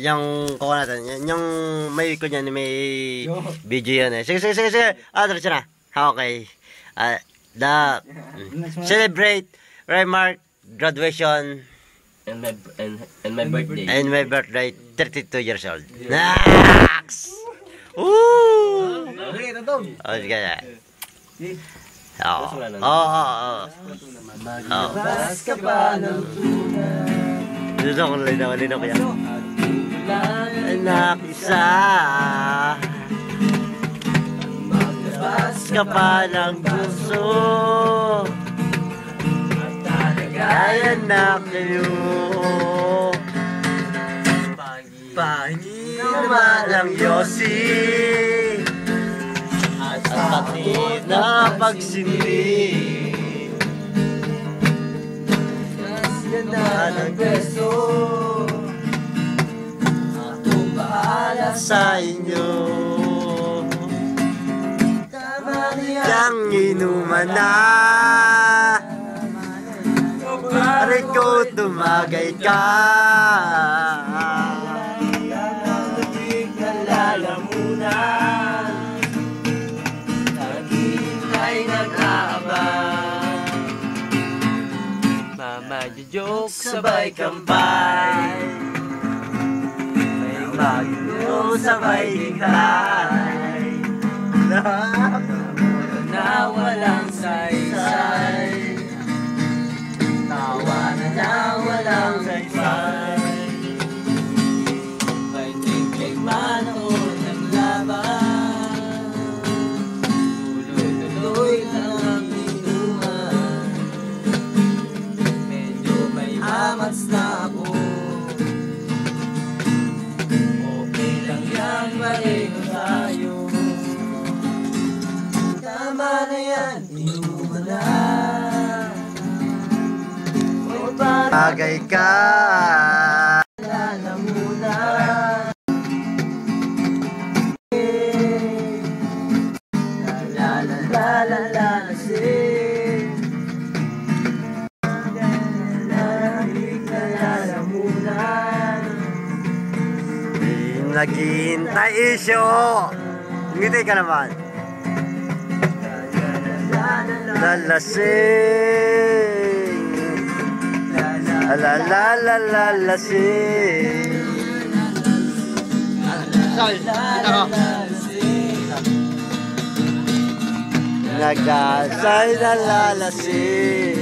Yung kuha natin, yung may kunya ni may video yan eh. Sige. Diretso na. Okay. Celebrate Remark graduation and my birthday. And my birthday, 32 years old. Next! Woo! Okay, tatong. Sige na. Magbabas ka pa ng tunay. Lino ko yan. Anak isa. Magbabas ka pa ng puso. Ay anak kayo. Pangin naman ang Yosi. At pati na pagsindi. Ganda ng beso. Akong bahala sa inyo. Yang inuman na. Pare ko tumagay ka. Lalamunan. Naghihintay nag-aabang. Mama joke sabay kampay. May magno sabay hintay. Na walang saysay. Tawanan na walang saysay. May tingkay manood ng laban. Tuloy-tuloy lang ang inuman. Medyo may amats na ako. Okay lang yan, pareho tayo. Tama na yan, inuman na. Bagay ka. Lalamunan. Lalasin. Lalamunan. Naghihintay isyo. Ngiti ka naman. Lalasin. Lalasin. Nagdasal na lalasin.